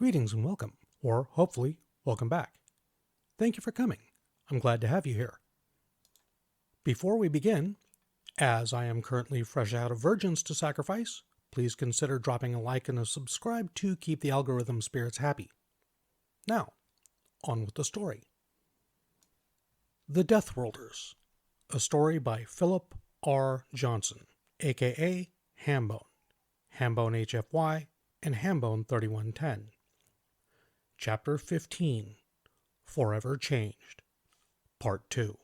Greetings and welcome, or hopefully, welcome back. Thank you for coming. I'm glad to have you here. Before we begin, as I am currently fresh out of virgins to sacrifice, please consider dropping a like and a subscribe to keep the algorithm spirits happy. Now, on with the story. The Deathworlders, a story by Philip R. Johnson, aka Hambone, Hambone HFY, and Hambone 3110. Chapter 15, Forever Changed, Part 2.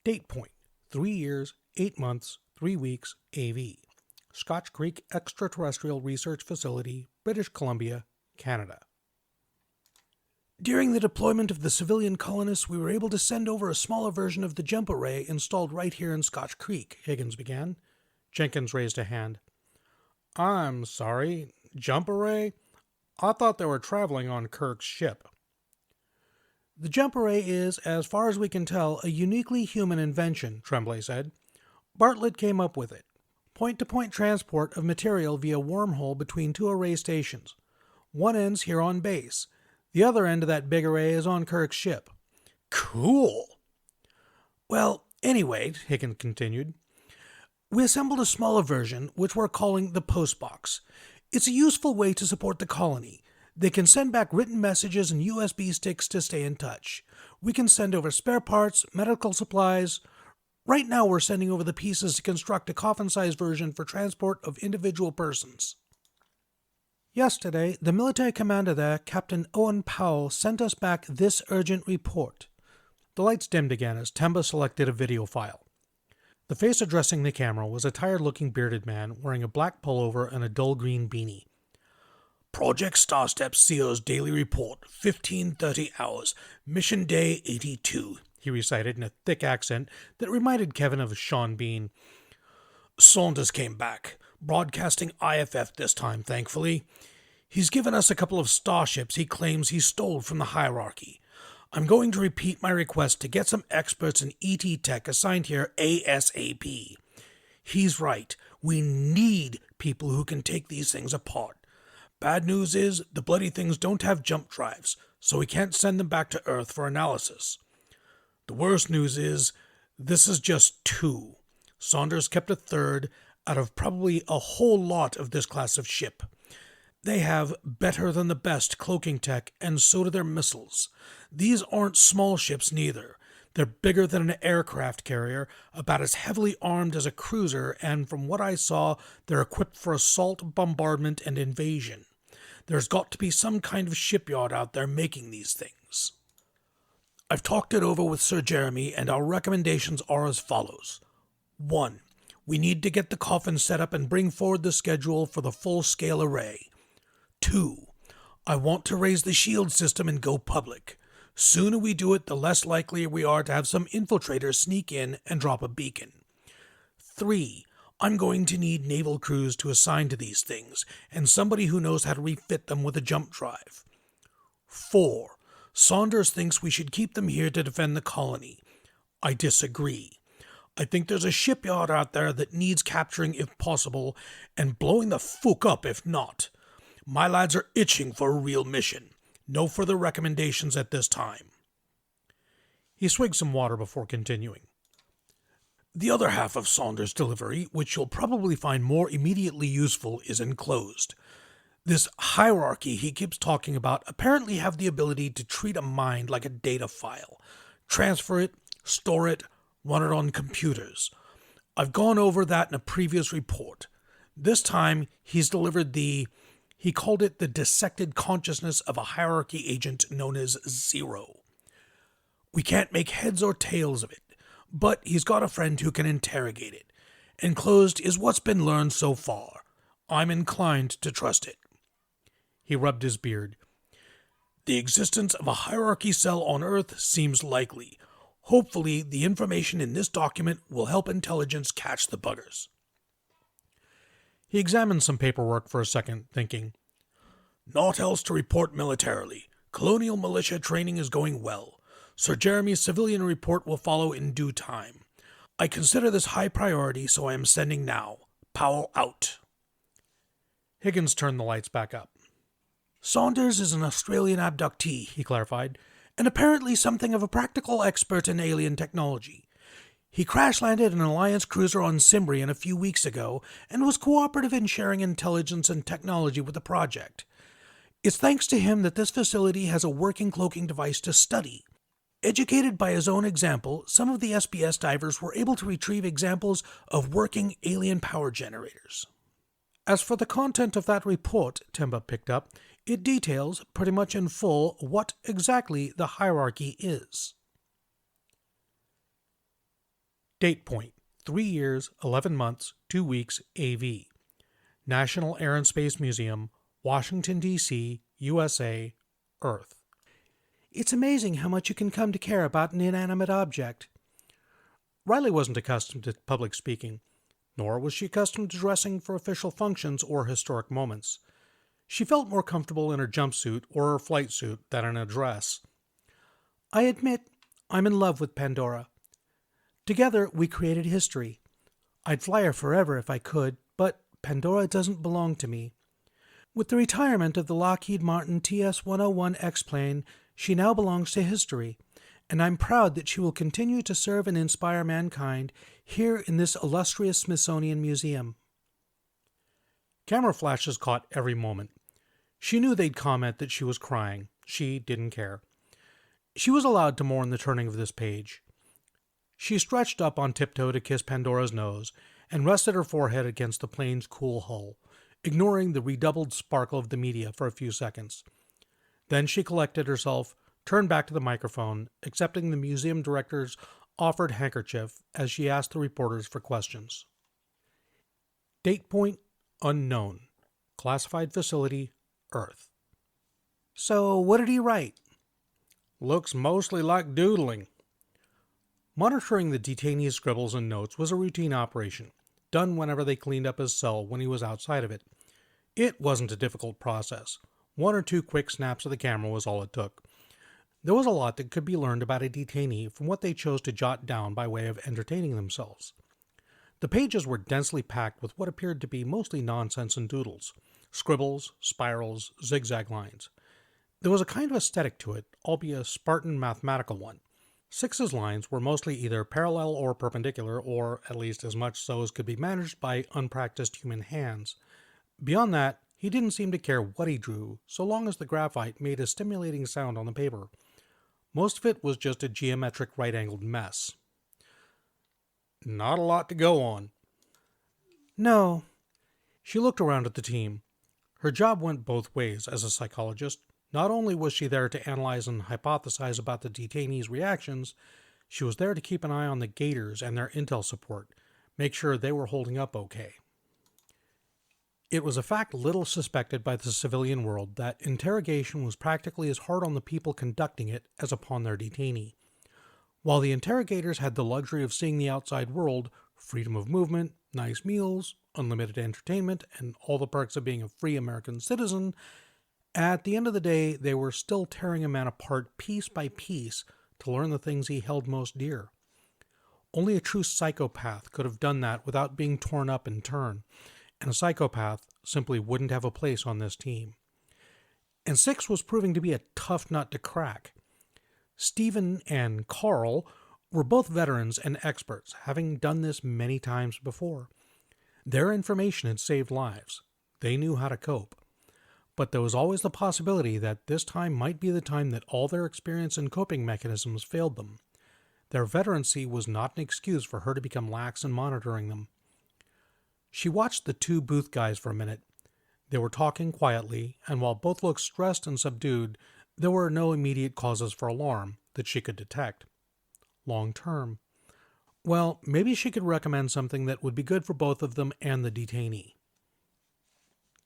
Date point, 3 years, 8 months, 3 weeks, AV. Scotch Creek Extraterrestrial Research Facility, British Columbia, Canada. During the deployment of the civilian colonists, we were able to send over a smaller version of the jump array installed right here in Scotch Creek, Higgins began. Jenkins raised a hand. I'm sorry, jump array? I thought they were traveling on Kirk's ship. The jump array is, as far as we can tell, a uniquely human invention, Tremblay said. Bartlett came up with it. Point-to-point transport of material via wormhole between 2 array stations. One end's here on base. The other end of that big array is on Kirk's ship. Cool! Well, anyway, Higgins continued, we assembled a smaller version, which we're calling the Postbox. It's a useful way to support the colony. They can send back written messages and USB sticks to stay in touch. We can send over spare parts, medical supplies. Right now we're sending over the pieces to construct a coffin-sized version for transport of individual persons. Yesterday, the military commander there, Captain Owen Powell, sent us back this urgent report. The lights dimmed again as Temba selected a video file. The face addressing the camera was a tired-looking bearded man wearing a black pullover and a dull green beanie. Project Starstep CO's daily report, 15:30 hours, mission day 82, he recited in a thick accent that reminded Kevin of Sean Bean. Saunders came back, broadcasting IFF this time, thankfully. He's given us a couple of starships he claims he stole from the hierarchy. I'm going to repeat my request to get some experts in ET tech assigned here ASAP. He's right. We need people who can take these things apart. Bad news is, the bloody things don't have jump drives, so we can't send them back to Earth for analysis. The worst news is, this is just 2. Saunders kept a third out of probably a whole lot of this class of ship. They have better than the best cloaking tech, and so do their missiles. These aren't small ships neither. They're bigger than an aircraft carrier, about as heavily armed as a cruiser, and from what I saw, they're equipped for assault, bombardment, and invasion. There's got to be some kind of shipyard out there making these things. I've talked it over with Sir Jeremy, and our recommendations are as follows. 1. We need to get the coffin set up and bring forward the schedule for the full-scale array. 2. I want to raise the shield system and go public. Sooner we do it, the less likely we are to have some infiltrators sneak in and drop a beacon. 3. I'm going to need naval crews to assign to these things, and somebody who knows how to refit them with a jump drive. 4. Saunders thinks we should keep them here to defend the colony. I disagree. I think there's a shipyard out there that needs capturing if possible, and blowing the fuck up if not. My lads are itching for a real mission. No further recommendations at this time. He swigged some water before continuing. The other half of Saunders' delivery, which you'll probably find more immediately useful, is enclosed. This hierarchy he keeps talking about apparently have the ability to treat a mind like a data file. Transfer it, store it, run it on computers. I've gone over that in a previous report. This time, he's delivered he called it the dissected consciousness of a hierarchy agent known as Zero. We can't make heads or tails of it, but he's got a friend who can interrogate it. Enclosed is what's been learned so far. I'm inclined to trust it. He rubbed his beard. The existence of a hierarchy cell on Earth seems likely. Hopefully, the information in this document will help intelligence catch the buggers. He examined some paperwork for a second, thinking, Naught else to report militarily. Colonial militia training is going well. Sir Jeremy's civilian report will follow in due time. I consider this high priority, so I am sending now. Powell out. Higgins turned the lights back up. Saunders is an Australian abductee, he clarified, and apparently something of a practical expert in alien technology. He crash-landed an Alliance cruiser on Cimbrean a few weeks ago and was cooperative in sharing intelligence and technology with the project. It's thanks to him that this facility has a working cloaking device to study. Educated by his own example, some of the SBS divers were able to retrieve examples of working alien power generators. As for the content of that report, Temba picked up, it details, pretty much in full, what exactly the hierarchy is. Date point, 3 years, 11 months, 2 weeks, AV. National Air and Space Museum, Washington, D.C., USA, Earth. It's amazing how much you can come to care about an inanimate object. Riley wasn't accustomed to public speaking, nor was she accustomed to dressing for official functions or historic moments. She felt more comfortable in her jumpsuit or her flight suit than in a dress. I admit, I'm in love with Pandora. Together, we created history. I'd fly her forever if I could, but Pandora doesn't belong to me. With the retirement of the Lockheed Martin TS-101 X-plane, she now belongs to history, and I'm proud that she will continue to serve and inspire mankind here in this illustrious Smithsonian Museum. Camera flashes caught every moment. She knew they'd comment that she was crying. She didn't care. She was allowed to mourn the turning of this page. She stretched up on tiptoe to kiss Pandora's nose and rested her forehead against the plane's cool hull, ignoring the redoubled sparkle of the media for a few seconds. Then she collected herself, turned back to the microphone, accepting the museum director's offered handkerchief as she asked the reporters for questions. Date point, unknown. Classified facility, Earth. So, what did he write? Looks mostly like doodling. Monitoring the detainee's scribbles and notes was a routine operation, done whenever they cleaned up his cell when he was outside of it. It wasn't a difficult process. 1 or 2 quick snaps of the camera was all it took. There was a lot that could be learned about a detainee from what they chose to jot down by way of entertaining themselves. The pages were densely packed with what appeared to be mostly nonsense and doodles, scribbles, spirals, zigzag lines. There was a kind of aesthetic to it, albeit a Spartan mathematical one. Six's lines were mostly either parallel or perpendicular, or at least as much so as could be managed by unpracticed human hands. Beyond that, he didn't seem to care what he drew, so long as the graphite made a stimulating sound on the paper. Most of it was just a geometric right-angled mess. Not a lot to go on. No. She looked around at the team. Her job went both ways as a psychologist. Not only was she there to analyze and hypothesize about the detainees' reactions, she was there to keep an eye on the Gators and their intel support, make sure they were holding up okay. It was a fact little suspected by the civilian world that interrogation was practically as hard on the people conducting it as upon their detainee. While the interrogators had the luxury of seeing the outside world, freedom of movement, nice meals, unlimited entertainment, and all the perks of being a free American citizen, at the end of the day, they were still tearing a man apart piece by piece to learn the things he held most dear. Only a true psychopath could have done that without being torn up in turn, and a psychopath simply wouldn't have a place on this team. And Six was proving to be a tough nut to crack. Stephen and Carl were both veterans and experts, having done this many times before. Their information had saved lives. They knew how to cope. But there was always the possibility that this time might be the time that all their experience and coping mechanisms failed them. Their veterancy was not an excuse for her to become lax in monitoring them. She watched the 2 booth guys for a minute. They were talking quietly, and while both looked stressed and subdued, there were no immediate causes for alarm that she could detect. Long term. Well, maybe she could recommend something that would be good for both of them and the detainee.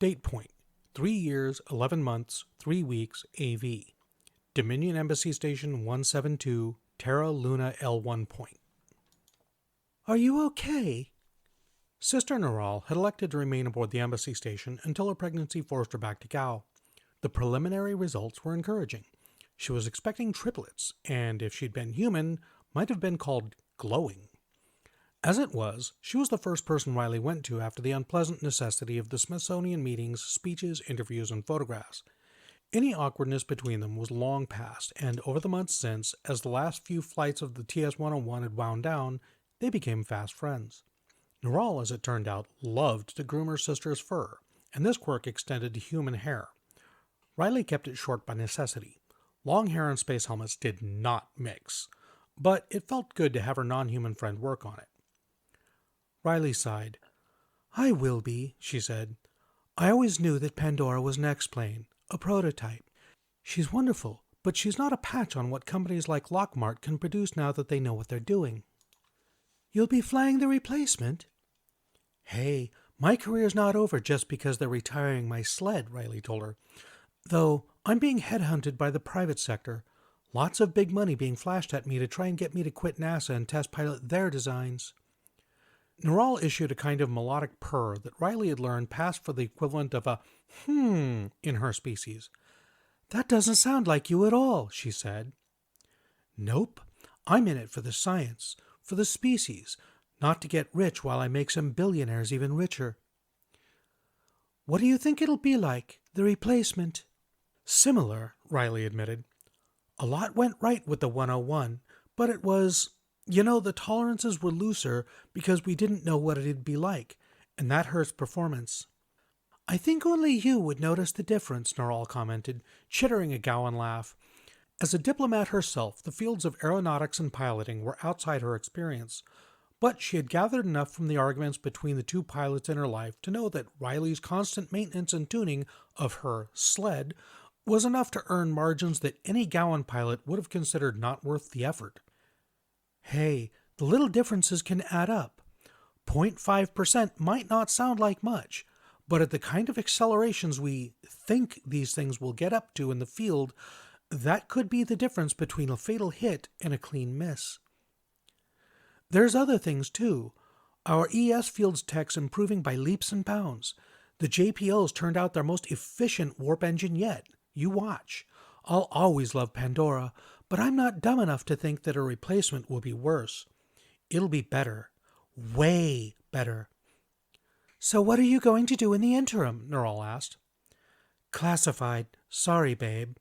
Date point. 3 years, 11 months, 3 weeks, AV. Dominion Embassy Station 172, Terra Luna L1 point. Are you okay? Sister Neural had elected to remain aboard the embassy station until her pregnancy forced her back to Gao. The preliminary results were encouraging. She was expecting triplets, and if she'd been human, might have been called glowing. As it was, she was the first person Riley went to after the unpleasant necessity of the Smithsonian meetings, speeches, interviews, and photographs. Any awkwardness between them was long past, and over the months since, as the last few flights of the TS-101 had wound down, they became fast friends. Neural, as it turned out, loved to groom her sister's fur, and this quirk extended to human hair. Riley kept it short by necessity. Long hair and space helmets did not mix, but it felt good to have her non-human friend work on it. Riley sighed. "I will be," she said. "I always knew that Pandora was an X-plane, a prototype. She's wonderful, but she's not a patch on what companies like Lockmart can produce now that they know what they're doing." "You'll be flying the replacement?" "Hey, my career's not over just because they're retiring my sled," Riley told her. "Though I'm being headhunted by the private sector. Lots of big money being flashed at me to try and get me to quit NASA and test pilot their designs." Neural issued a kind of melodic purr that Riley had learned passed for the equivalent of a in her species. "That doesn't sound like you at all," she said. "Nope. I'm in it for the science, for the species, not to get rich while I make some billionaires even richer." "What do you think it'll be like, the replacement?" "Similar," Riley admitted. "A lot went right with the 101, but it was, the tolerances were looser because we didn't know what it'd be like, and that hurts performance." "I think only you would notice the difference," Neural commented, chittering a Gowan laugh. As a diplomat herself, the fields of aeronautics and piloting were outside her experience, but she had gathered enough from the arguments between the two pilots in her life to know that Riley's constant maintenance and tuning of her sled was enough to earn margins that any Gowan pilot would have considered not worth the effort. "Hey, the little differences can add up. 0.5% might not sound like much, but at the kind of accelerations we think these things will get up to in the field, that could be the difference between a fatal hit and a clean miss. There's other things too. Our ES field's tech's improving by leaps and bounds. The JPL's turned out their most efficient warp engine yet. You watch. I'll always love Pandora, but I'm not dumb enough to think that a replacement will be worse. It'll be better. Way better." "So what are you going to do in the interim?" Neural asked. "Classified. Sorry, babe."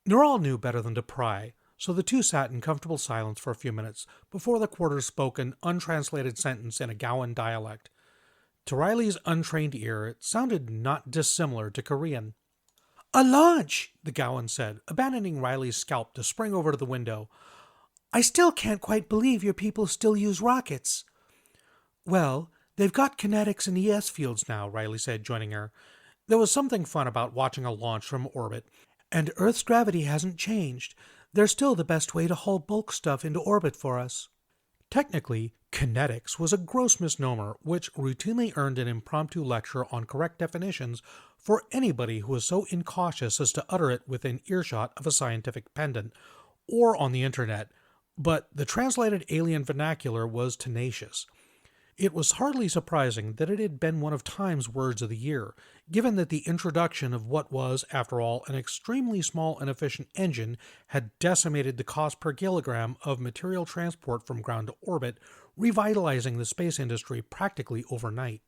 Neural knew better than to pry, so the two sat in comfortable silence for a few minutes before the quarter spoke an untranslated sentence in a Gowan dialect. To Riley's untrained ear, it sounded not dissimilar to Korean. "A launch!" the Gowan said, abandoning Riley's scalp to spring over to the window. "I still can't quite believe your people still use rockets." "Well, they've got kinetics and ES fields now," Riley said, joining her. "There was something fun about watching a launch from orbit. And Earth's gravity hasn't changed. They're still the best way to haul bulk stuff into orbit for us." Technically, kinetics was a gross misnomer which routinely earned an impromptu lecture on correct definitions for anybody who was so incautious as to utter it within earshot of a scientific pendant, or on the internet, but the translated alien vernacular was tenacious. It was hardly surprising that it had been one of Time's words of the year, given that the introduction of what was, after all, an extremely small and efficient engine had decimated the cost per kilogram of material transport from ground to orbit, revitalizing the space industry practically overnight.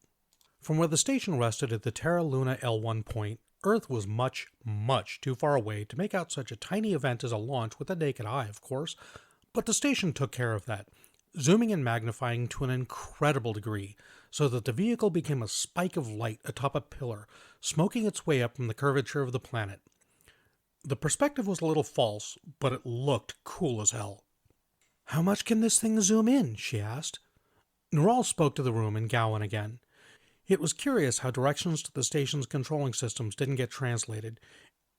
From where the station rested at the Terra Luna L1 point, Earth was much, much too far away to make out such a tiny event as a launch with the naked eye, of course, but the station took care of that, zooming and magnifying to an incredible degree, so that the vehicle became a spike of light atop a pillar, smoking its way up from the curvature of the planet. The perspective was a little false, but it looked cool as hell. "How much can this thing zoom in?" she asked. Neural spoke to the room in Gowan again. It was curious how directions to the station's controlling systems didn't get translated,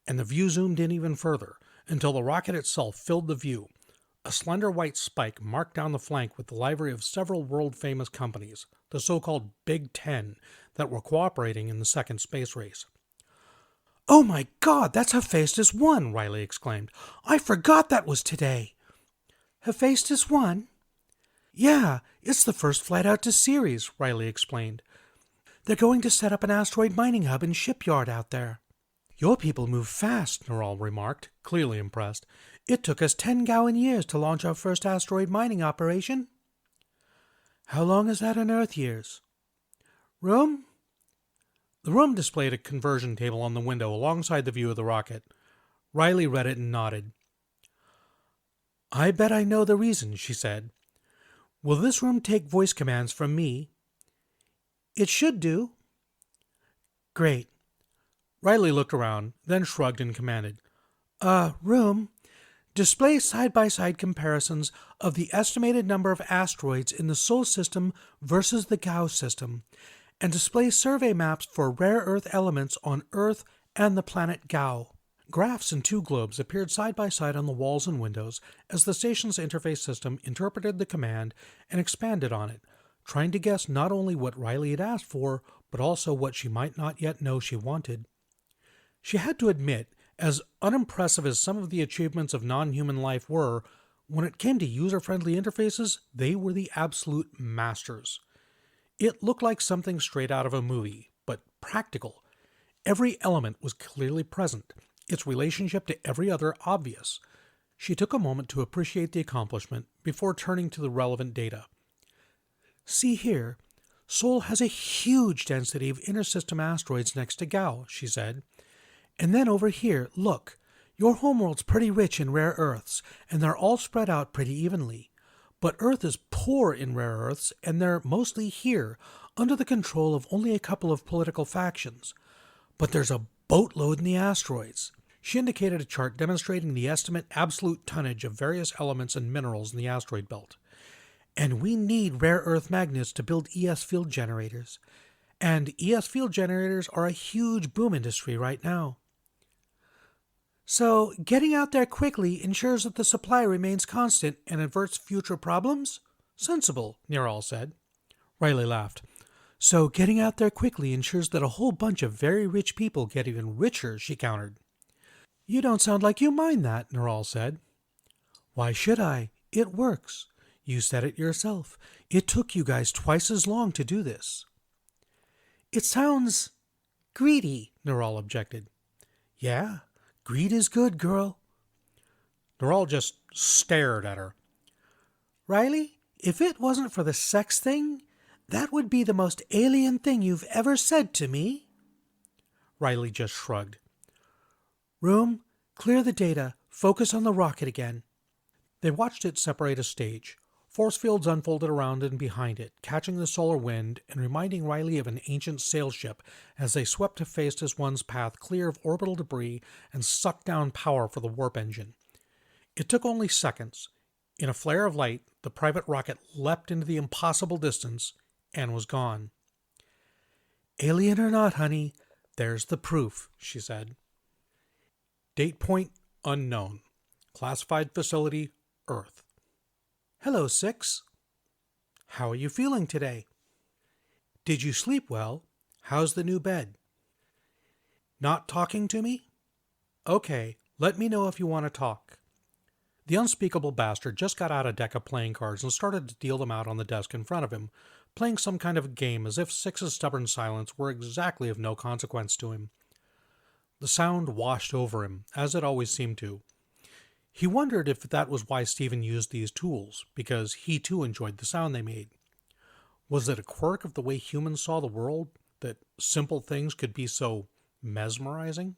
and the view zoomed in even further, until the rocket itself filled the view. A slender white spike marked down the flank with the livery of several world-famous companies, the so-called Big Ten, that were cooperating in the second space race. "Oh my God, that's Hephaestus 1, Riley exclaimed. "I forgot that was today." "Hephaestus 1? "Yeah, it's the first flight out to Ceres," Riley explained. "They're going to set up an asteroid mining hub and shipyard out there." "Your people move fast," Neural remarked, clearly impressed. "It took us 10 Gowan years to launch our first asteroid mining operation." "How long is that in Earth years?" "Room?" The room displayed a conversion table on the window alongside the view of the rocket. Riley read it and nodded. I bet I know the reason, she said. Will this room take voice commands from me? It should do. Great. Riley looked around, then shrugged and commanded. Room, display side-by-side comparisons of the estimated number of asteroids in the Sol system versus the Gauss system, and display survey maps for rare earth elements on Earth and the planet Gao. Graphs and two globes appeared side by side on the walls and windows as the station's interface system interpreted the command and expanded on it, trying to guess not only what Riley had asked for, but also what she might not yet know she wanted. She had to admit, as unimpressive as some of the achievements of non-human life were, when it came to user-friendly interfaces, they were the absolute masters. It looked like something straight out of a movie, but practical. Every element was clearly present, its relationship to every other obvious. She took a moment to appreciate the accomplishment before turning to the relevant data. See here, Sol has a huge density of inter-system asteroids next to Gao, she said. And then over here, look, your homeworld's pretty rich in rare earths, and they're all spread out pretty evenly. But Earth is poor in rare earths, and they're mostly here, under the control of only a couple of political factions. But there's a boatload in the asteroids. She indicated a chart demonstrating the estimate absolute tonnage of various elements and minerals in the asteroid belt. And we need rare earth magnets to build ES field generators. And ES field generators are a huge boom industry right now. So, getting out there quickly ensures that the supply remains constant and averts future problems? Sensible, Neural said. Riley laughed. So, getting out there quickly ensures that a whole bunch of very rich people get even richer, she countered. You don't sound like you mind that, Neural said. Why should I? It works. You said it yourself. It took you guys twice as long to do this. It sounds greedy, Neural objected. Yeah. Greed is good, girl. Neural just stared at her. Riley, if it wasn't for the sex thing, that would be the most alien thing you've ever said to me. Riley just shrugged. Room, clear the data. Focus on the rocket again. They watched it separate a stage. Force fields unfolded around and behind it, catching the solar wind and reminding Riley of an ancient sail ship as they swept to Phaestus-1's path clear of orbital debris and sucked down power for the warp engine. It took only seconds. In a flare of light, the private rocket leapt into the impossible distance and was gone. Alien or not, honey, there's the proof, she said. Date point unknown. Classified facility Earth. Hello, Six. How are you feeling today? Did you sleep well? How's the new bed? Not talking to me? Okay, let me know if you want to talk. The unspeakable bastard just got out a deck of playing cards and started to deal them out on the desk in front of him, playing some kind of a game as if Six's stubborn silence were exactly of no consequence to him. The sound washed over him, as it always seemed to. He wondered if that was why Stephen used these tools, because he too enjoyed the sound they made. Was it a quirk of the way humans saw the world, that simple things could be so mesmerizing?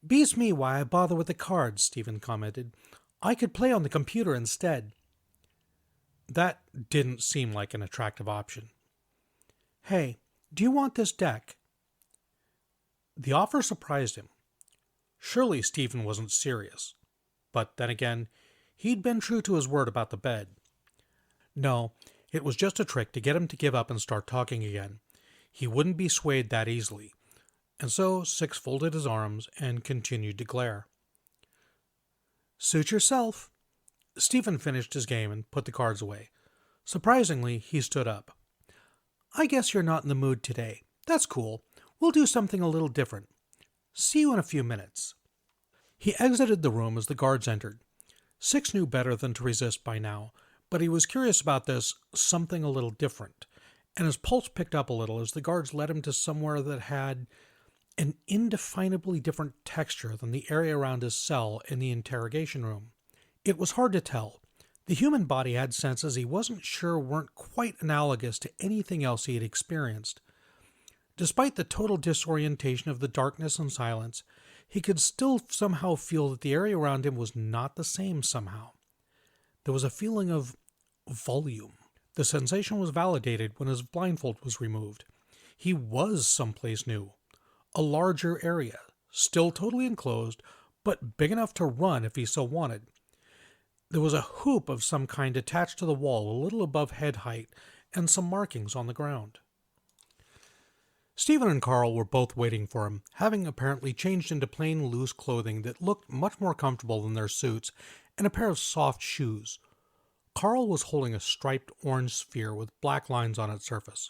Beats me why I bother with the cards, Stephen commented. I could play on the computer instead. That didn't seem like an attractive option. Hey, do you want this deck? The offer surprised him. Surely Stephen wasn't serious. But then again, he'd been true to his word about the bed. No, it was just a trick to get him to give up and start talking again. He wouldn't be swayed that easily. And so Six folded his arms and continued to glare. Suit yourself. Stephen finished his game and put the cards away. Surprisingly, he stood up. I guess you're not in the mood today. That's cool. We'll do something a little different. See you in a few minutes. He exited the room as the guards entered. Six knew better than to resist by now, but he was curious about this something a little different, and his pulse picked up a little as the guards led him to somewhere that had an indefinably different texture than the area around his cell in the interrogation room. It was hard to tell. The human body had senses he wasn't sure weren't quite analogous to anything else he had experienced. Despite the total disorientation of the darkness and silence, he could still somehow feel that the area around him was not the same somehow. There was a feeling of volume. The sensation was validated when his blindfold was removed. He was someplace new. A larger area, still totally enclosed, but big enough to run if he so wanted. There was a hoop of some kind attached to the wall a little above head height, and some markings on the ground. Stephen and Carl were both waiting for him, having apparently changed into plain loose clothing that looked much more comfortable than their suits, and a pair of soft shoes. Carl was holding a striped orange sphere with black lines on its surface.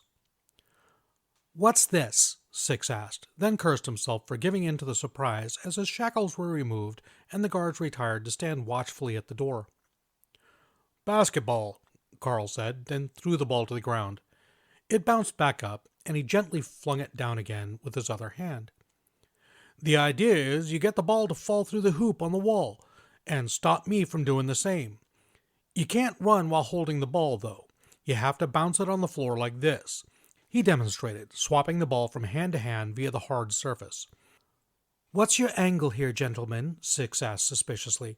"What's this?" Six asked, then cursed himself for giving in to the surprise as his shackles were removed and the guards retired to stand watchfully at the door. "Basketball," Carl said, then threw the ball to the ground. It bounced back up, and he gently flung it down again with his other hand. "The idea is you get the ball to fall through the hoop on the wall, and stop me from doing the same. You can't run while holding the ball, though. You have to bounce it on the floor like this." He demonstrated, swapping the ball from hand to hand via the hard surface. "What's your angle here, gentlemen?" Six asked suspiciously.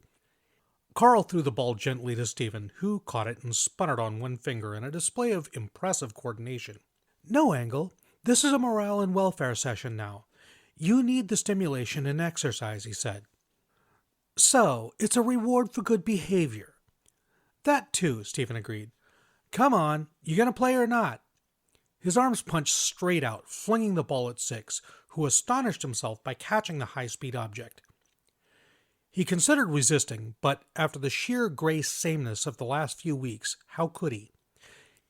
Carl threw the ball gently to Stephen, who caught it and spun it on one finger in a display of impressive coordination. "No angle. This is a morale and welfare session now. You need the stimulation and exercise," he said. "So, it's a reward for good behavior." "That too," Stephen agreed. "Come on, you gonna play or not?" His arms punched straight out, flinging the ball at Six, who astonished himself by catching the high-speed object. He considered resisting, but after the sheer gray sameness of the last few weeks, how could he?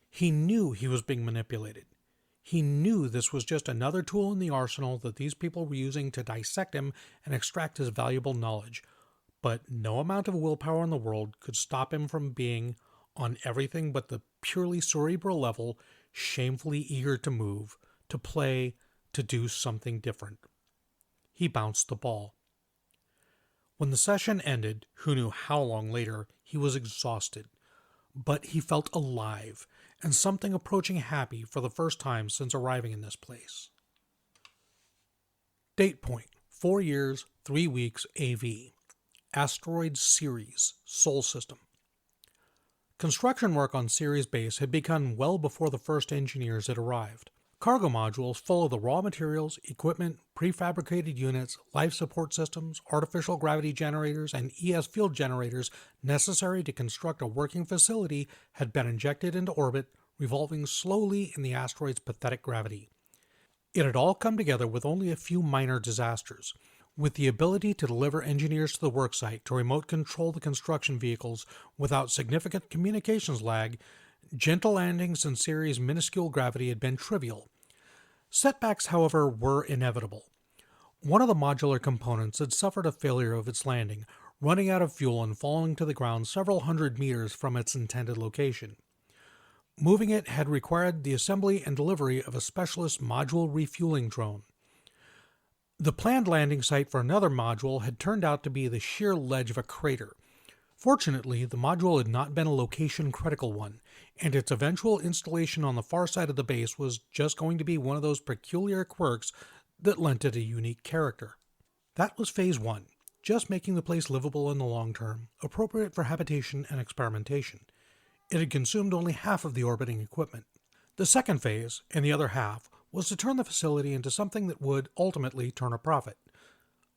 He knew he was being manipulated. He knew this was just another tool in the arsenal that these people were using to dissect him and extract his valuable knowledge, but no amount of willpower in the world could stop him from being, on everything but the purely cerebral level, shamefully eager to move, to play, to do something different. He bounced the ball. When the session ended, who knew how long later, he was exhausted. But he felt alive, and something approaching happy for the first time since arriving in this place. Date point, 4 years, 3 weeks AV. Asteroid Ceres, Sol System. Construction work on Ceres base had begun well before the first engineers had arrived. Cargo modules full of the raw materials, equipment, prefabricated units, life support systems, artificial gravity generators, and ES field generators necessary to construct a working facility had been injected into orbit, revolving slowly in the asteroid's pathetic gravity. It had all come together with only a few minor disasters. With the ability to deliver engineers to the worksite to remote control the construction vehicles without significant communications lag, gentle landings in Ceres' minuscule gravity had been trivial. Setbacks, however, were inevitable. One of the modular components had suffered a failure of its landing, running out of fuel and falling to the ground several hundred meters from its intended location. Moving it had required the assembly and delivery of a specialist module refueling drone. The planned landing site for another module had turned out to be the sheer ledge of a crater. Fortunately, the module had not been a location-critical one, and its eventual installation on the far side of the base was just going to be one of those peculiar quirks that lent it a unique character. That was Phase 1, just making the place livable in the long term, appropriate for habitation and experimentation. It had consumed only half of the orbiting equipment. The second phase, and the other half, was to turn the facility into something that would ultimately turn a profit.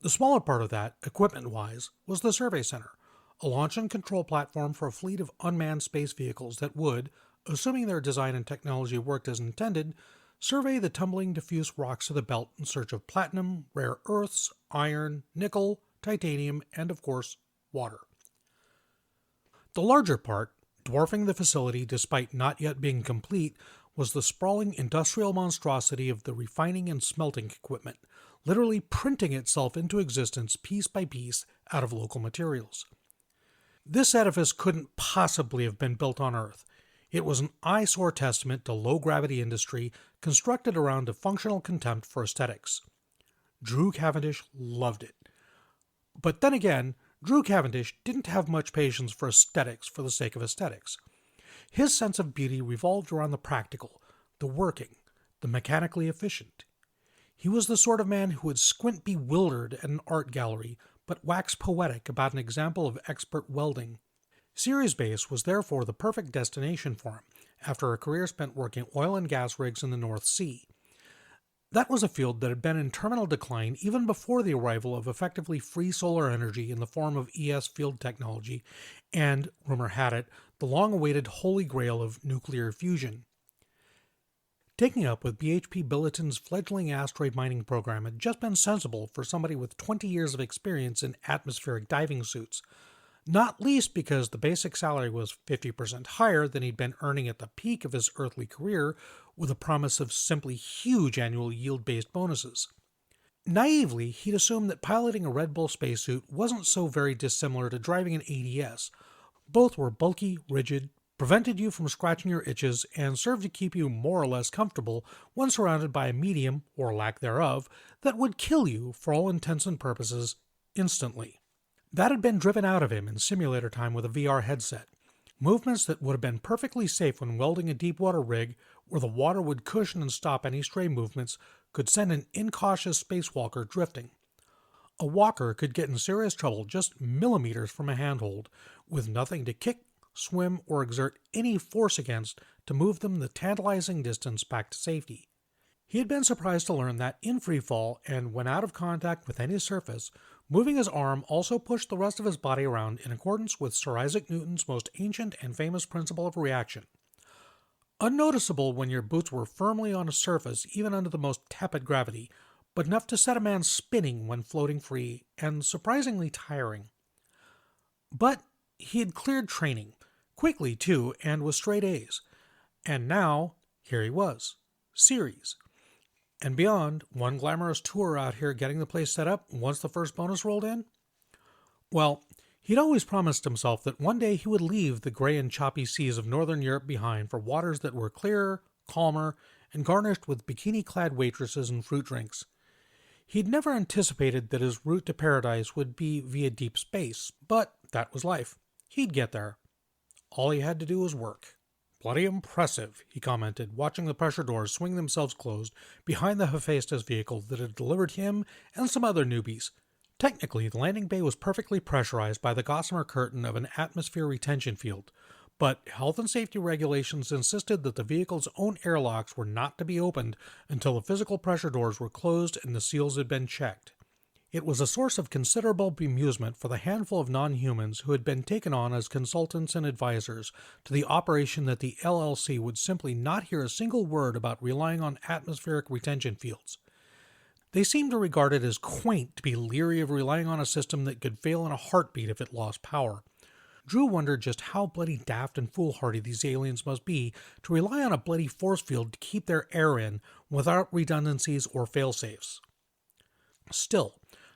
The smaller part of that, equipment-wise, was the survey center, a launch and control platform for a fleet of unmanned space vehicles that would, assuming their design and technology worked as intended, survey the tumbling diffuse rocks of the belt in search of platinum, rare earths, iron, nickel, titanium, and, of course, water. The larger part, dwarfing the facility despite not yet being complete, was the sprawling industrial monstrosity of the refining and smelting equipment, literally printing itself into existence piece by piece out of local materials. This edifice couldn't possibly have been built on Earth. It was an eyesore testament to low-gravity industry constructed around a functional contempt for aesthetics. Drew Cavendish loved it. But then again, Drew Cavendish didn't have much patience for aesthetics for the sake of aesthetics. His sense of beauty revolved around the practical, the working, the mechanically efficient. He was the sort of man who would squint bewildered at an art gallery, but wax poetic about an example of expert welding. Ceres Base was therefore the perfect destination for him, after a career spent working oil and gas rigs in the North Sea. That was a field that had been in terminal decline even before the arrival of effectively free solar energy in the form of ES field technology and, rumor had it, the long-awaited holy grail of nuclear fusion. Taking up with BHP Billiton's fledgling asteroid mining program had just been sensible for somebody with 20 years of experience in atmospheric diving suits, not least because the basic salary was 50% higher than he'd been earning at the peak of his earthly career, with a promise of simply huge annual yield-based bonuses. Naively, he'd assumed that piloting a Red Bull spacesuit wasn't so very dissimilar to driving an AESC. Both were bulky, rigid, prevented you from scratching your itches, and served to keep you more or less comfortable when surrounded by a medium, or lack thereof, that would kill you, for all intents and purposes, instantly. That had been driven out of him in simulator time with a VR headset. Movements that would have been perfectly safe when welding a deep-water rig, where the water would cushion and stop any stray movements, could send an incautious spacewalker drifting. A walker could get in serious trouble just millimeters from a handhold, with nothing to kick, swim, or exert any force against to move them the tantalizing distance back to safety. He had been surprised to learn that in freefall, and when out of contact with any surface, moving his arm also pushed the rest of his body around in accordance with Sir Isaac Newton's most ancient and famous principle of reaction. Unnoticeable when your boots were firmly on a surface even under the most tepid gravity, but enough to set a man spinning when floating free, and surprisingly tiring. But he had cleared training, quickly too, and with straight A's. And now, here he was, Ceres. And beyond, one glamorous tour out here getting the place set up once the first bonus rolled in? Well, he'd always promised himself that one day he would leave the gray and choppy seas of northern Europe behind for waters that were clearer, calmer, and garnished with bikini-clad waitresses and fruit drinks. He'd never anticipated that his route to paradise would be via deep space, but that was life. He'd get there. All he had to do was work. "Bloody impressive," he commented, watching the pressure doors swing themselves closed behind the Hephaestus vehicle that had delivered him and some other newbies. Technically, the landing bay was perfectly pressurized by the gossamer curtain of an atmosphere retention field, but health and safety regulations insisted that the vehicle's own airlocks were not to be opened until the physical pressure doors were closed and the seals had been checked. It was a source of considerable bemusement for the handful of non-humans who had been taken on as consultants and advisors to the operation that the LLC would simply not hear a single word about relying on atmospheric retention fields. They seemed to regard it as quaint to be leery of relying on a system that could fail in a heartbeat if it lost power. Drew wondered just how bloody daft and foolhardy these aliens must be to rely on a bloody force field to keep their air in without redundancies or failsafes. Still,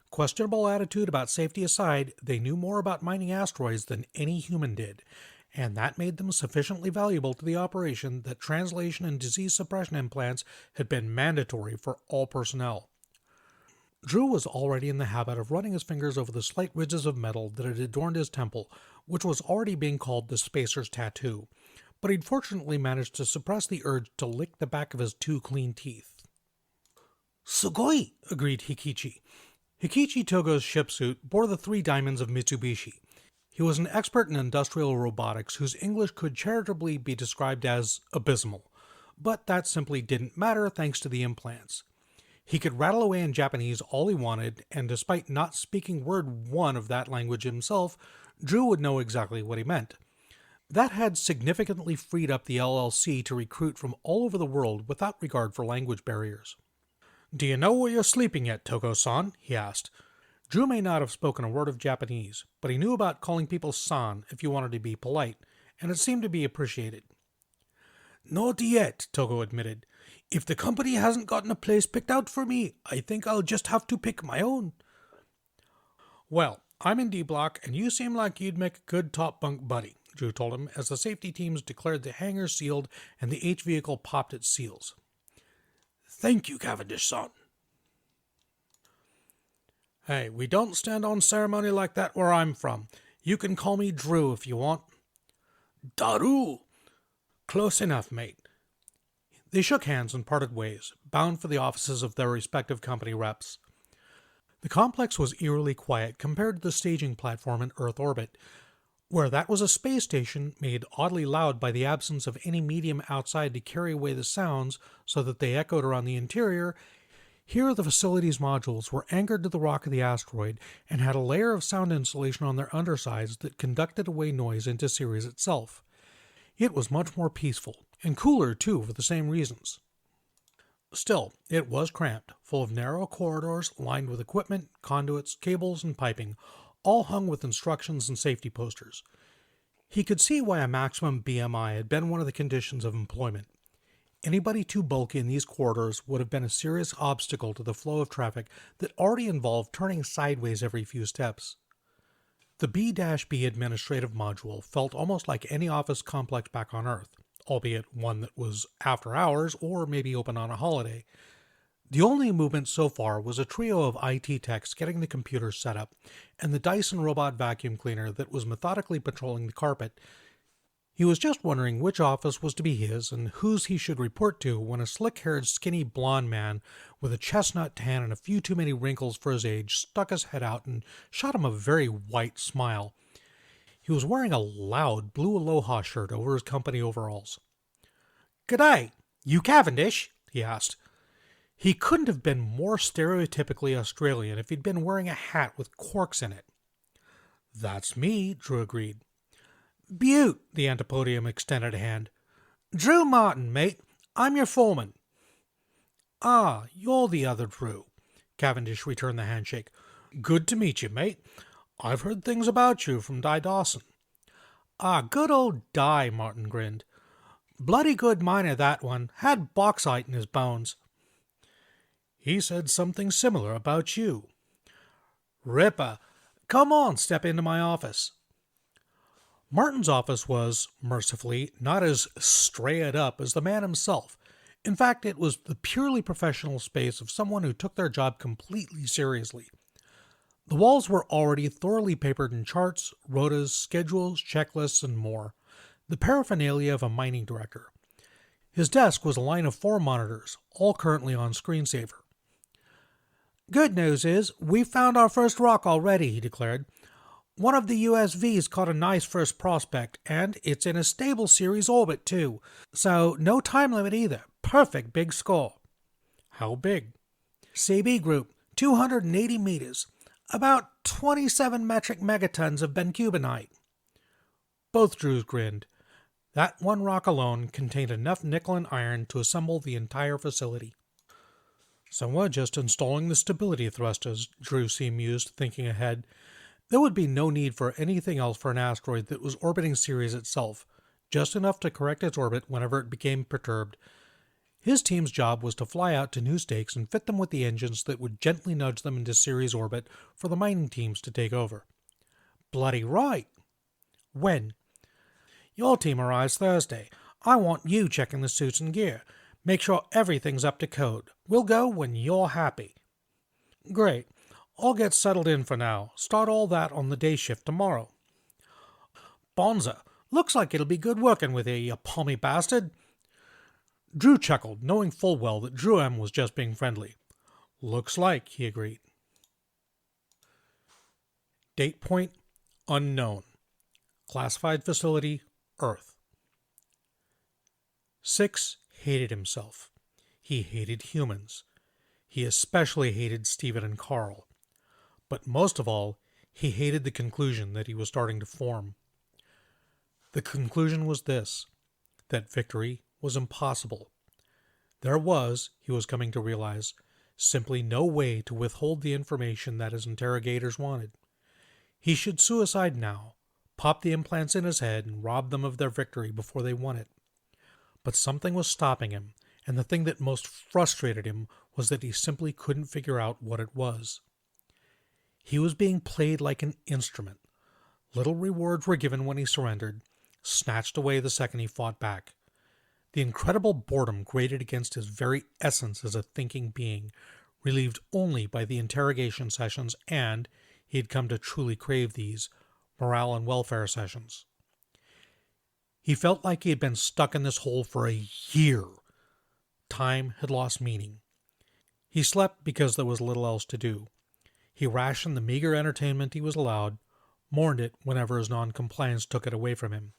questionable attitude about safety aside, they knew more about mining asteroids than any human did, and that made them sufficiently valuable to the operation that translation and disease suppression implants had been mandatory for all personnel. Drew was already in the habit of running his fingers over the slight ridges of metal that had adorned his temple, which was already being called the Spacer's Tattoo, but he'd fortunately managed to suppress the urge to lick the back of his two clean teeth. "Sugoi," agreed Hikichi. Hikichi Togo's ship suit bore the 3 diamonds of Mitsubishi. He was an expert in industrial robotics whose English could charitably be described as abysmal, but that simply didn't matter thanks to the implants. He could rattle away in Japanese all he wanted, and despite not speaking word one of that language himself, Drew would know exactly what he meant. That had significantly freed up the LLC to recruit from all over the world without regard for language barriers. "Do you know where you're sleeping yet, Togo-san?" he asked. Drew may not have spoken a word of Japanese, but he knew about calling people san if you wanted to be polite, and it seemed to be appreciated. "Not yet," Togo admitted. "If the company hasn't gotten a place picked out for me, I think I'll just have to pick my own." "Well, I'm in D block, and you seem like you'd make a good top bunk buddy," Drew told him as the safety teams declared the hangar sealed and the H vehicle popped its seals. "Thank you, Cavendish-san." "Hey, we don't stand on ceremony like that where I'm from. You can call me Drew if you want." "Daru." "Close enough, mate." They shook hands and parted ways, bound for the offices of their respective company reps. The complex was eerily quiet compared to the staging platform in Earth orbit, where that was a space station made oddly loud by the absence of any medium outside to carry away the sounds so that they echoed around the interior. Here the facility's modules were anchored to the rock of the asteroid and had a layer of sound insulation on their undersides that conducted away noise into Ceres itself. It was much more peaceful, and cooler too for the same reasons. Still, it was cramped, full of narrow corridors lined with equipment, conduits, cables, and piping, all hung with instructions and safety posters. He could see why a maximum BMI had been one of the conditions of employment. Anybody too bulky in these corridors would have been a serious obstacle to the flow of traffic that already involved turning sideways every few steps. The B-B administrative module felt almost like any office complex back on Earth, albeit one that was after hours or maybe open on a holiday. The only movement so far was a trio of IT techs getting the computers set up, and the Dyson robot vacuum cleaner that was methodically patrolling the carpet. He was just wondering which office was to be his and whose he should report to when a slick-haired, skinny blonde man with a chestnut tan and a few too many wrinkles for his age stuck his head out and shot him a very white smile. He was wearing a loud blue Aloha shirt over his company overalls. "G'day, you Cavendish?" he asked. He couldn't have been more stereotypically Australian if he'd been wearing a hat with corks in it. "That's me," Drew agreed. "Beaut," the Antipodium extended a hand. "Drew Martin, mate. I'm your foreman." "Ah, you're the other Drew," Cavendish returned the handshake. "Good to meet you, mate. I've heard things about you from Di Dawson." "Ah, good old Di," Martin grinned. "Bloody good miner, that one. Had bauxite in his bones." "He said something similar about you." "Ripper. Come on, step into my office." Martin's office was, mercifully, not as straight up as the man himself. In fact, it was the purely professional space of someone who took their job completely seriously. The walls were already thoroughly papered in charts, rotas, schedules, checklists, and more. The paraphernalia of a mining director. His desk was a line of 4 monitors, all currently on screensaver. "Good news is, we've found our first rock already," he declared. "One of the USVs caught a nice first prospect, and it's in a stable Ceres orbit, too. So, no time limit either. Perfect big score." "How big?" "CB group, 280 meters. About 27 metric megatons of bencubanite." Both Drews grinned. That one rock alone contained enough nickel and iron to assemble the entire facility. "So we're just installing the stability thrusters," Drew mused, thinking ahead. There would be no need for anything else for an asteroid that was orbiting Ceres itself, just enough to correct its orbit whenever it became perturbed. His team's job was to fly out to new stakes and fit them with the engines that would gently nudge them into Ceres orbit for the mining teams to take over. "Bloody right." "When?" "Your team arrives Thursday. I want you checking the suits and gear. Make sure everything's up to code. We'll go when you're happy." "Great. I'll get settled in for now. Start all that on the day shift tomorrow." "Bonza. Looks like it'll be good working with you palmy bastard." Drew chuckled, knowing full well that Drew M was just being friendly. "Looks like," he agreed. Date point, unknown. Classified facility, Earth. 6 hated himself. He hated humans. He especially hated Stephen and Carl. But most of all, he hated the conclusion that he was starting to form. The conclusion was this, that victory was impossible. There was, he was coming to realize, simply no way to withhold the information that his interrogators wanted. He should suicide now, pop the implants in his head and rob them of their victory before they won it. But something was stopping him, and the thing that most frustrated him was that he simply couldn't figure out what it was. He was being played like an instrument. Little rewards were given when he surrendered, snatched away the second he fought back. The incredible boredom grated against his very essence as a thinking being, relieved only by the interrogation sessions and, he had come to truly crave these, morale and welfare sessions. He felt like he had been stuck in this hole for a year. time had lost meaning. He slept because there was little else to do. He rationed the meager entertainment he was allowed, mourned it whenever his non-compliance took it away from him.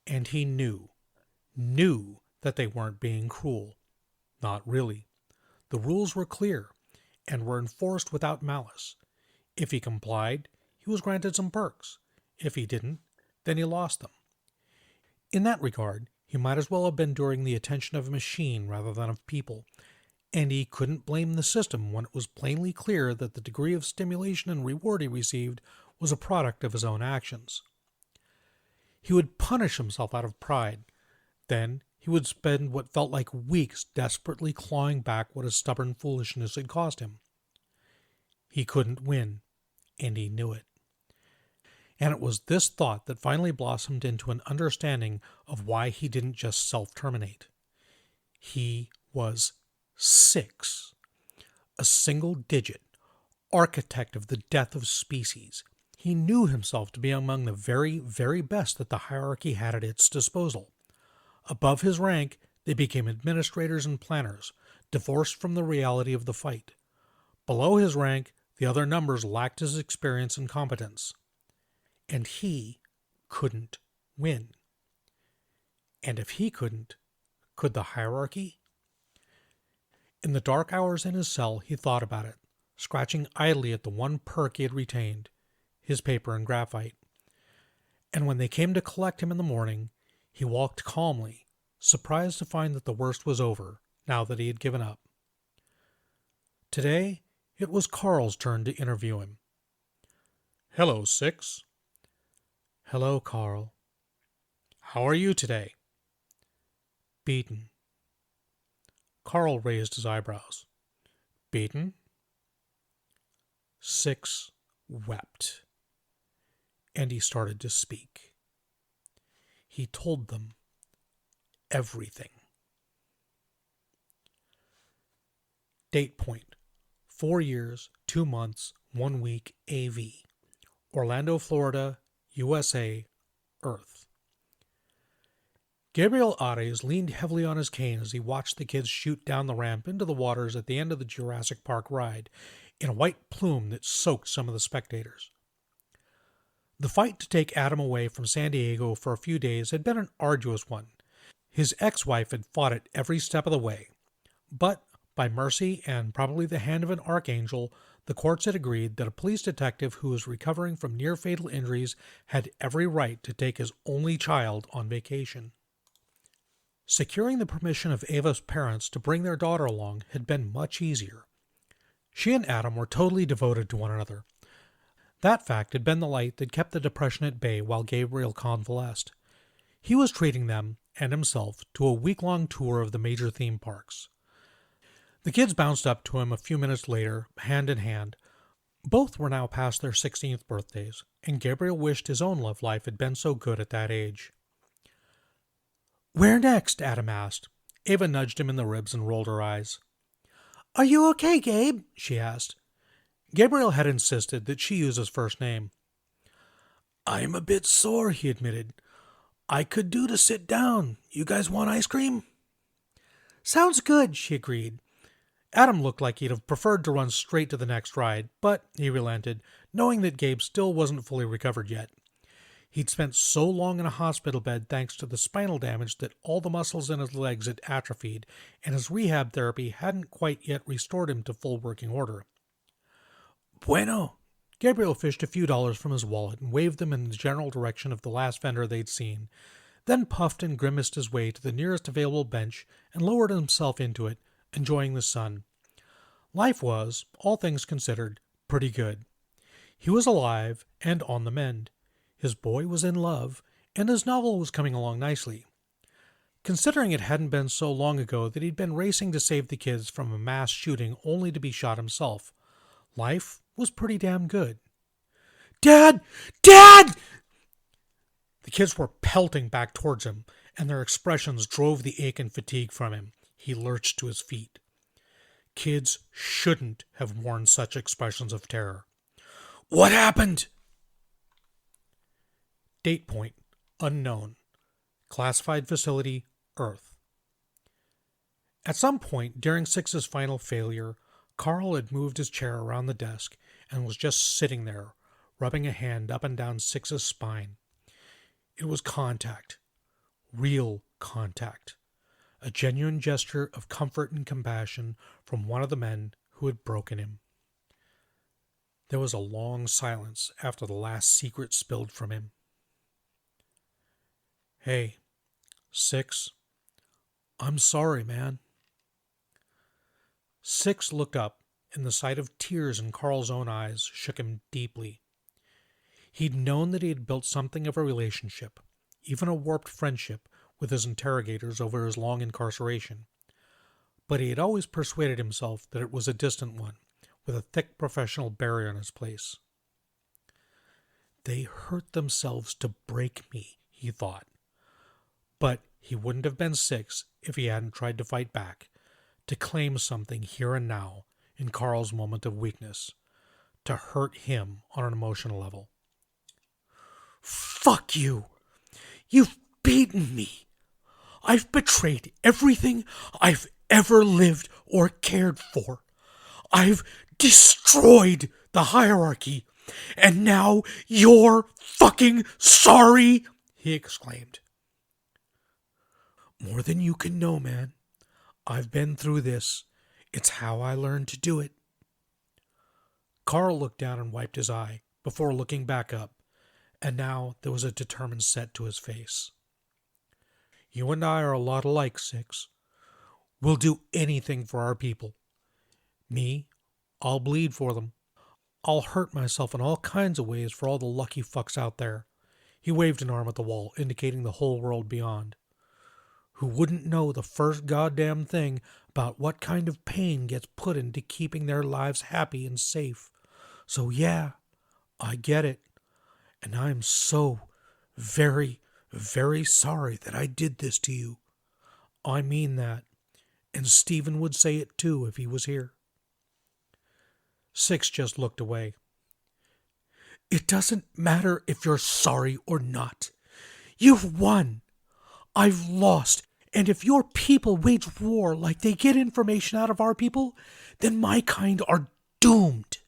And he knew that they weren't being cruel. Not really. The rules were clear and were enforced without malice. If he complied, he was granted some perks. If he didn't, then he lost them. In that regard, he might as well have been enduring the attention of a machine rather than of people, and he couldn't blame the system when it was plainly clear that the degree of stimulation and reward he received was a product of his own actions. He would punish himself out of pride. Then he would spend what felt like weeks desperately clawing back what his stubborn foolishness had cost him. He couldn't win, and he knew it. And it was this thought that finally blossomed into an understanding of why he didn't just self-terminate. He was 6. A single digit, architect of the death of species. He knew himself to be among the very, very best that the hierarchy had at its disposal. Above his rank, they became administrators and planners, divorced from the reality of the fight. Below his rank, the other numbers lacked his experience and competence. And he couldn't win. And if he couldn't, could the hierarchy? In the dark hours in his cell, he thought about it, scratching idly at the one perk he had retained, his paper and graphite. And when they came to collect him in the morning, he walked calmly, surprised to find that the worst was over, now that he had given up. Today, it was Carl's turn to interview him. "Hello, 6. "Hello, Carl." "How are you today?" "Beaten." Carl raised his eyebrows. "Beaten?" 6 wept. And he started to speak. He told them everything. Date point: 4 years, 2 months, 1 week, AV. Orlando, Florida, USA, Earth. Gabriel Ares leaned heavily on his cane as he watched the kids shoot down the ramp into the waters at the end of the Jurassic Park ride, in a white plume that soaked some of the spectators. The fight to take Adam away from San Diego for a few days had been an arduous one. His ex-wife had fought it every step of the way. But, by mercy and probably the hand of an archangel, the courts had agreed that a police detective who was recovering from near-fatal injuries had every right to take his only child on vacation. Securing the permission of Ava's parents to bring their daughter along had been much easier. She and Adam were totally devoted to one another. That fact had been the light that kept the depression at bay while Gabriel convalesced. He was treating them, and himself, to a week-long tour of the major theme parks. The kids bounced up to him a few minutes later, hand in hand. Both were now past their 16th birthdays, and Gabriel wished his own love life had been so good at that age. "Where next?" Adam asked. Ava nudged him in the ribs and rolled her eyes. "Are you okay, Gabe?" she asked. Gabriel had insisted that she use his first name. "I'm a bit sore," he admitted. "I could do to sit down. You guys want ice cream?" "Sounds good," she agreed. Adam looked like he'd have preferred to run straight to the next ride, but he relented, knowing that Gabe still wasn't fully recovered yet. He'd spent so long in a hospital bed thanks to the spinal damage that all the muscles in his legs had atrophied, and his rehab therapy hadn't quite yet restored him to full working order. "Bueno." Gabriel fished a few dollars from his wallet and waved them in the general direction of the last vendor they'd seen, then puffed and grimaced his way to the nearest available bench and lowered himself into it, enjoying the sun. Life was, all things considered, pretty good. He was alive and on the mend. His boy was in love, and his novel was coming along nicely. Considering it hadn't been so long ago that he'd been racing to save the kids from a mass shooting only to be shot himself, life was pretty damn good. "Dad! Dad!" The kids were pelting back towards him, and their expressions drove the ache and fatigue from him. He lurched to his feet. Kids shouldn't have worn such expressions of terror. "What happened?" Date point: unknown. Classified facility: Earth. At some point during Six's final failure, Carl had moved his chair around the desk and was just sitting there, rubbing a hand up and down Six's spine. It was contact. Real contact. A genuine gesture of comfort and compassion from one of the men who had broken him. There was a long silence after the last secret spilled from him. "Hey, Six, I'm sorry, man." Six looked up, and the sight of tears in Carl's own eyes shook him deeply. He'd known that he had built something of a relationship, even a warped friendship, with his interrogators over his long incarceration, but he had always persuaded himself that it was a distant one, with a thick professional barrier in its place. They hurt themselves to break me, he thought. But he wouldn't have been Six if he hadn't tried to fight back, to claim something here and now in Carl's moment of weakness, to hurt him on an emotional level. "Fuck you! You've beaten me! I've betrayed everything I've ever lived or cared for. I've destroyed the hierarchy, and now you're fucking sorry!" he exclaimed. "More than you can know, man. I've been through this. It's how I learned to do it." Carl looked down and wiped his eye before looking back up, and now there was a determined set to his face. "You and I are a lot alike, Six. We'll do anything for our people. Me, I'll bleed for them. I'll hurt myself in all kinds of ways for all the lucky fucks out there." He waved an arm at the wall, indicating the whole world beyond. "Who wouldn't know the first goddamn thing about what kind of pain gets put into keeping their lives happy and safe. So yeah, I get it. And I'm so very, very sorry that I did this to you. I mean that. And Stephen would say it too if he was here." Six just looked away. "It doesn't matter if you're sorry or not. You've won. I've lost. And if your people wage war like they get information out of our people, then my kind are doomed."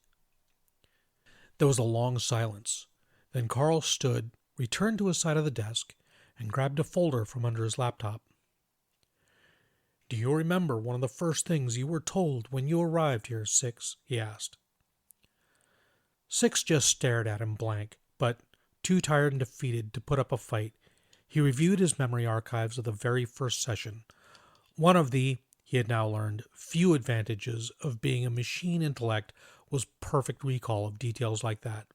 There was a long silence. Then Carl stood, returned to his side of the desk, and grabbed a folder from under his laptop. "Do you remember one of the first things you were told when you arrived here, Six?" he asked. Six just stared at him blank, but, too tired and defeated to put up a fight, he reviewed his memory archives of the very first session, one of the, he had now learned, few advantages of being a machine intellect was perfect recall of details like that.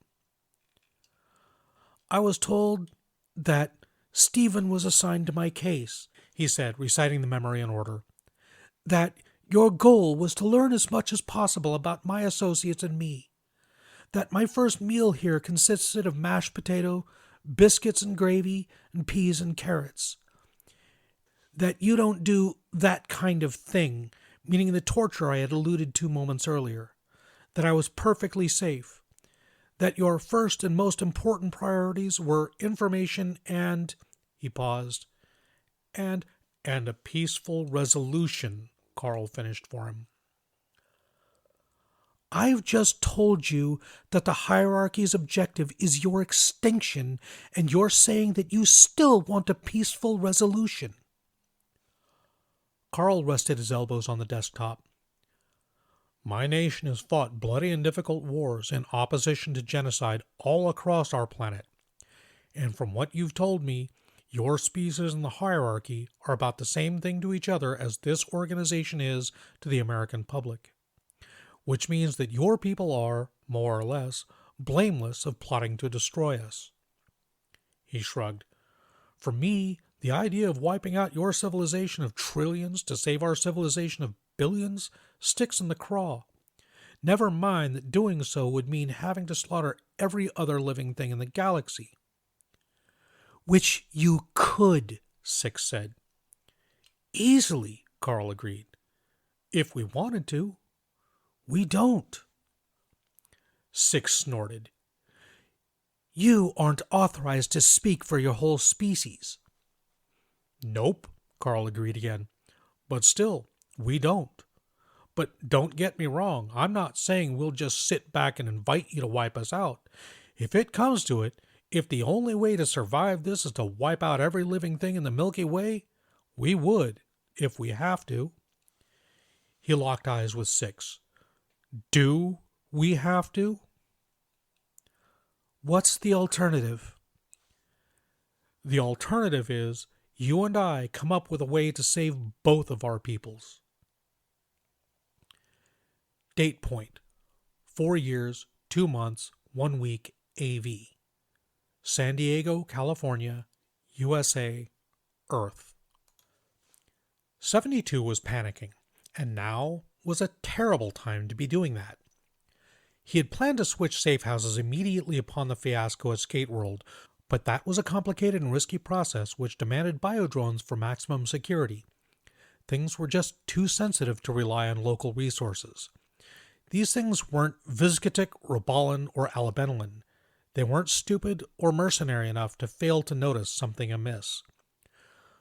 "I was told that Stephen was assigned to my case," he said, reciting the memory in order. "That your goal was to learn as much as possible about my associates and me. That my first meal here consisted of mashed potato, biscuits and gravy, and peas and carrots. That you don't do that kind of thing, meaning the torture I had alluded to moments earlier. That I was perfectly safe. That your first and most important priorities were information and," he paused, and a peaceful resolution," Carl finished for him. "I've just told you that the hierarchy's objective is your extinction, and you're saying that you still want a peaceful resolution." Carl rested his elbows on the desktop. "My nation has fought bloody and difficult wars in opposition to genocide all across our planet. And from what you've told me, your species and the hierarchy are about the same thing to each other as this organization is to the American public. Which means that your people are, more or less, blameless of plotting to destroy us." He shrugged. "For me, the idea of wiping out your civilization of trillions to save our civilization of billions sticks in the craw. Never mind that doing so would mean having to slaughter every other living thing in the galaxy." "Which you could," Six said. "Easily," Carl agreed. "If we wanted to. We don't." Six snorted. "You aren't authorized to speak for your whole species." "Nope," Carl agreed again. "But still, We don't. But don't get me wrong, I'm not saying we'll just sit back and invite you to wipe us out. If it comes to it, if the only way to survive this is to wipe out every living thing in the Milky Way, we would, if we have to. He locked eyes with Six. Do we have to? What's the alternative? The alternative is you and I come up with a way to save both of our peoples. Date point: 4 years, 2 months, 1 week, AV. San Diego, California, USA, Earth. 72 was panicking, and now was a terrible time to be doing that. He had planned to switch safe houses immediately upon the fiasco at Skate World, but that was a complicated and risky process which demanded biodrones for maximum security. Things were just too sensitive to rely on local resources. These things weren't Vizcatic, Robalin, or Alabenolan. They weren't stupid or mercenary enough to fail to notice something amiss.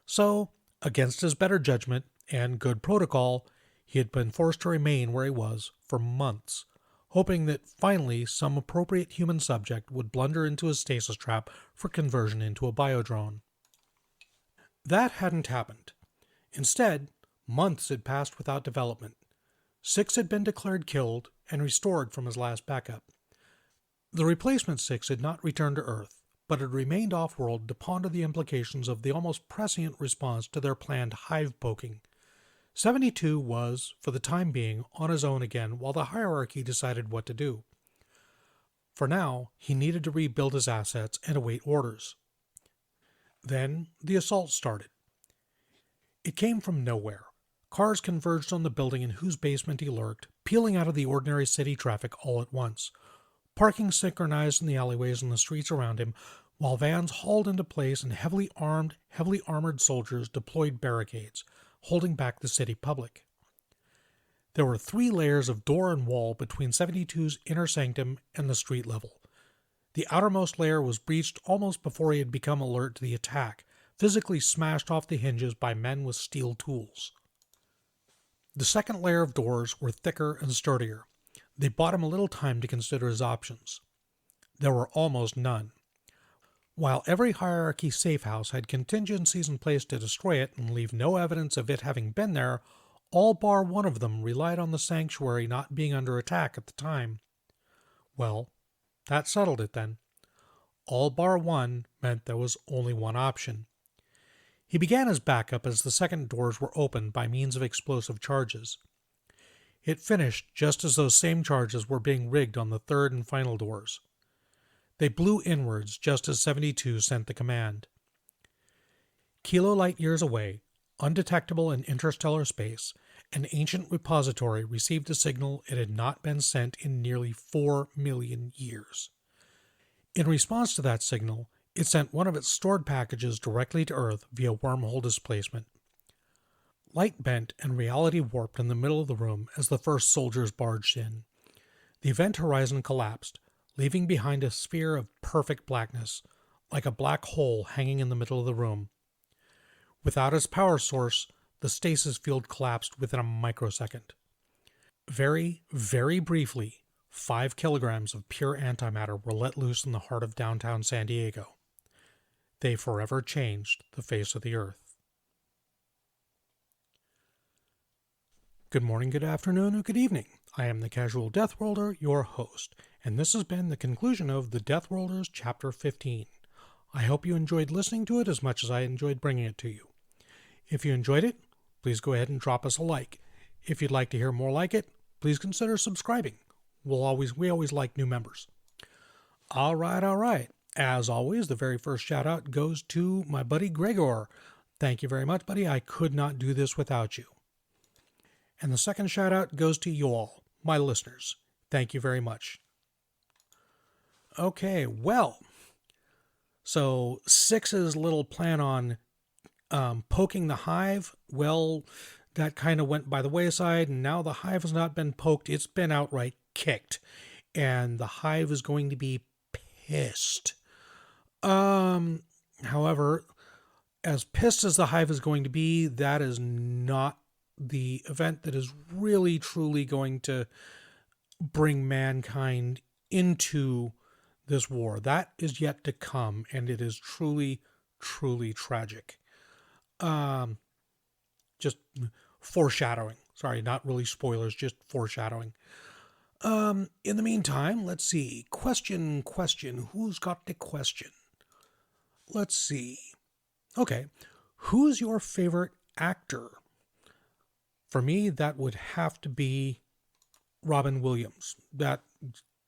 So, against his better judgment and good protocol, he had been forced to remain where he was for months, hoping that finally some appropriate human subject would blunder into his stasis trap for conversion into a biodrone. That hadn't happened. Instead, months had passed without development. Six had been declared killed and restored from his last backup. The replacement Six had not returned to Earth, but had remained off-world to ponder the implications of the almost prescient response to their planned hive poking. 72 was, for the time being, on his own again while the hierarchy decided what to do. For now, he needed to rebuild his assets and await orders. Then the assault started. It came from nowhere. Cars converged on the building in whose basement he lurked, peeling out of the ordinary city traffic all at once. Parking synchronized in the alleyways and the streets around him, while vans hauled into place and heavily armed, heavily armored soldiers deployed barricades, holding back the city public. There were 3 layers of door and wall between 72's inner sanctum and the street level. The outermost layer was breached almost before he had become alert to the attack, physically smashed off the hinges by men with steel tools. The second layer of doors were thicker and sturdier. They bought him a little time to consider his options. There were almost none. While every hierarchy safe house had contingencies in place to destroy it and leave no evidence of it having been there, all bar one of them relied on the sanctuary not being under attack at the time. Well, that settled it then. All bar one meant there was only one option. He began his backup as the second doors were opened by means of explosive charges. It finished just as those same charges were being rigged on the third and final doors. They blew inwards just as 72 sent the command. Kilolight years away, undetectable in interstellar space, an ancient repository received a signal it had not been sent in nearly 4 million years. In response to that signal, it sent one of its stored packages directly to Earth via wormhole displacement. Light bent and reality warped in the middle of the room as the first soldiers barged in. The event horizon collapsed, leaving behind a sphere of perfect blackness, like a black hole hanging in the middle of the room. Without its power source, the stasis field collapsed within a microsecond. Very, very briefly, 5 kilograms of pure antimatter were let loose in the heart of downtown San Diego. They forever changed the face of the Earth. Good morning, good afternoon, or good evening. I am the Casual Deathworlder, your host, and this has been the conclusion of the Deathworlders Chapter 15. I hope you enjoyed listening to it as much as I enjoyed bringing it to you. If you enjoyed it, please go ahead and drop us a like. If you'd like to hear more like it, please consider subscribing. We always like new members. All right. As always, the very first shout out goes to my buddy Graygor. Thank you very much, buddy. I could not do this without you. And the second shout out goes to you all, my listeners. Thank you very much. Okay, well, so Six's little plan on poking the hive, well, that kind of went by the wayside, and now the hive has not been poked, it's been outright kicked. And the hive is going to be pissed. However, as pissed as the hive is going to be, that is not the event that is really, truly going to bring mankind into this war. That is yet to come, and it is truly, truly tragic. Just foreshadowing. Sorry, not really spoilers, just foreshadowing. In the meantime, let's see. Question. Who's got the question? Let's see. Okay. Who's your favorite actor? For me, that would have to be Robin Williams. That,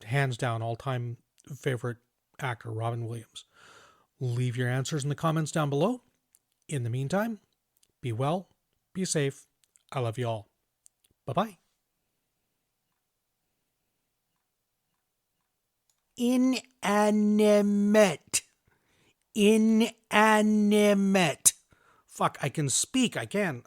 hands down, all-time favorite actor, Robin Williams. Leave your answers in the comments down below. In the meantime, be well, be safe. I love you all. Bye-bye. Inanimate. Fuck, I can speak. I can.